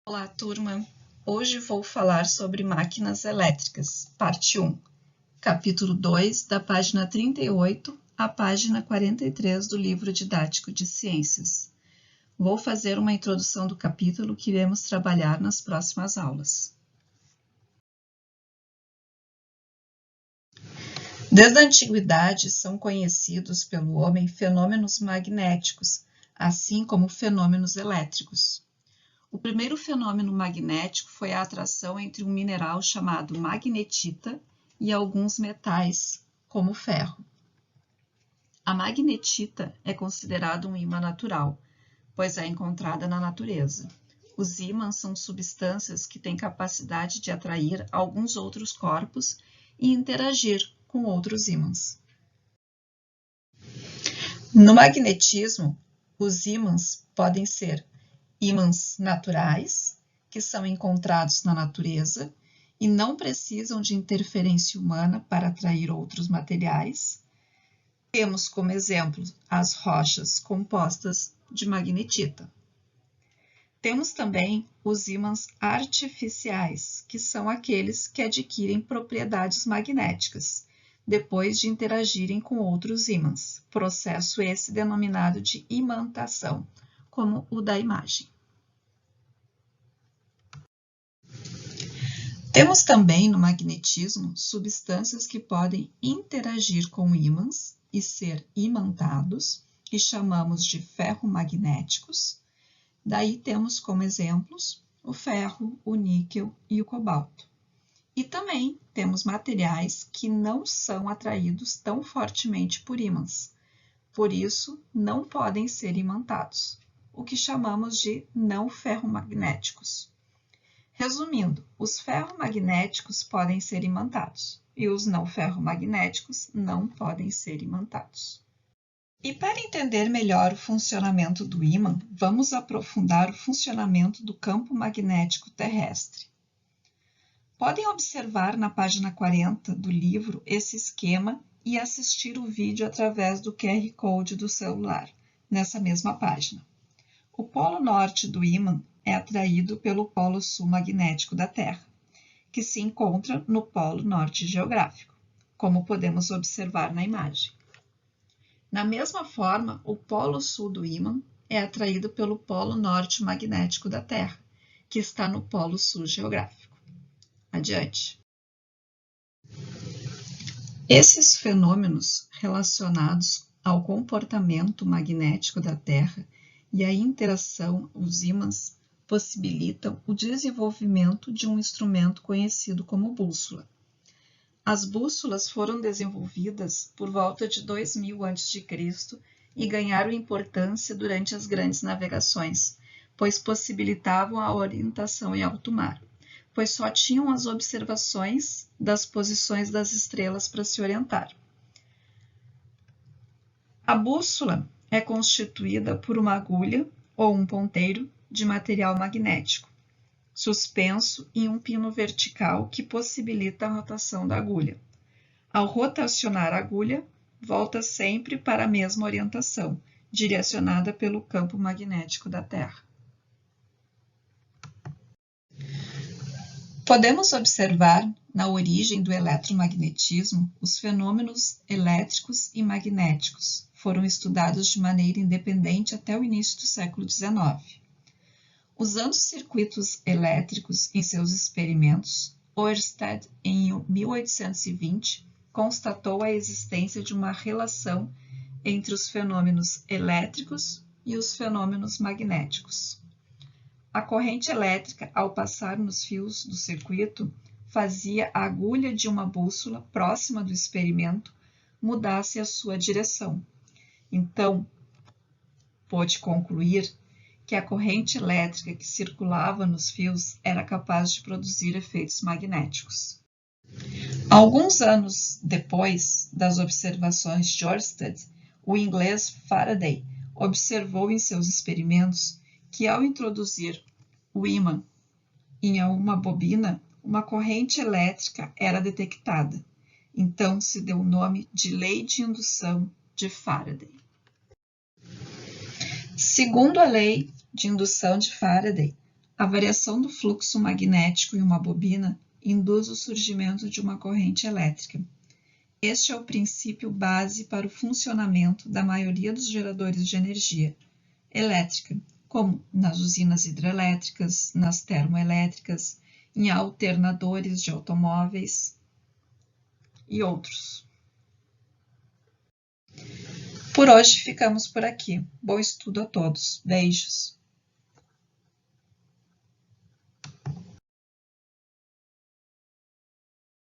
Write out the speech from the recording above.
Olá, turma! Hoje vou falar sobre máquinas elétricas, parte 1, capítulo 2, da página 38 à página 43 do livro didático de ciências. Vou fazer uma introdução do capítulo que iremos trabalhar nas próximas aulas. Desde a antiguidade são conhecidos pelo homem fenômenos magnéticos, assim como fenômenos elétricos. O primeiro fenômeno magnético foi a atração entre um mineral chamado magnetita e alguns metais, como o ferro. A magnetita é considerada um ímã natural, pois é encontrada na natureza. Os ímãs são substâncias que têm capacidade de atrair alguns outros corpos e interagir com outros ímãs. No magnetismo, os ímãs podem ser ímãs naturais, que são encontrados na natureza e não precisam de interferência humana para atrair outros materiais. Temos como exemplo as rochas compostas de magnetita. Temos também os ímãs artificiais, que são aqueles que adquirem propriedades magnéticas, depois de interagirem com outros ímãs, processo esse denominado de imantação, como o da imagem. Temos também no magnetismo substâncias que podem interagir com ímãs e ser imantados, que chamamos de ferromagnéticos. Daí temos como exemplos o ferro, o níquel e o cobalto. E também temos materiais que não são atraídos tão fortemente por ímãs, por isso não podem ser imantados, o que chamamos de não ferromagnéticos. Resumindo, os ferromagnéticos podem ser imantados e os não ferromagnéticos não podem ser imantados. E para entender melhor o funcionamento do ímã, vamos aprofundar o funcionamento do campo magnético terrestre. Podem observar na página 40 do livro esse esquema e assistir o vídeo através do QR Code do celular, nessa mesma página. O polo norte do ímã é atraído pelo polo sul magnético da Terra, que se encontra no polo norte geográfico, como podemos observar na imagem. Da mesma forma, o polo sul do ímã é atraído pelo polo norte magnético da Terra, que está no polo sul geográfico. Adiante. Esses fenômenos relacionados ao comportamento magnético da Terra e a interação os ímãs possibilitam o desenvolvimento de um instrumento conhecido como bússola. As bússolas foram desenvolvidas por volta de 2000 a.C. e ganharam importância durante as grandes navegações, pois possibilitavam a orientação em alto mar, pois só tinham as observações das posições das estrelas para se orientar. A bússola é constituída por uma agulha ou um ponteiro de material magnético, suspenso em um pino vertical que possibilita a rotação da agulha. Ao rotacionar a agulha, volta sempre para a mesma orientação, direcionada pelo campo magnético da Terra. Podemos observar na origem do eletromagnetismo os fenômenos elétricos e magnéticos. Foram estudados de maneira independente até o início do século XIX. Usando circuitos elétricos em seus experimentos, Ørsted, em 1820, constatou a existência de uma relação entre os fenômenos elétricos e os fenômenos magnéticos. A corrente elétrica, ao passar nos fios do circuito, fazia a agulha de uma bússola próxima do experimento mudasse a sua direção. Então, pôde concluir que a corrente elétrica que circulava nos fios era capaz de produzir efeitos magnéticos. Alguns anos depois das observações de Ørsted, o inglês Faraday observou em seus experimentos que ao introduzir o ímã em uma bobina, uma corrente elétrica era detectada. Então se deu o nome de Lei de Indução de Faraday. Segundo a lei de indução de Faraday, A variação do fluxo magnético em uma bobina induz o surgimento de uma corrente elétrica. Este é o princípio base para o funcionamento da maioria dos geradores de energia elétrica, como nas usinas hidrelétricas, nas termoelétricas, em alternadores de automóveis e outros. Por hoje ficamos por aqui. Bom estudo a todos. Beijos!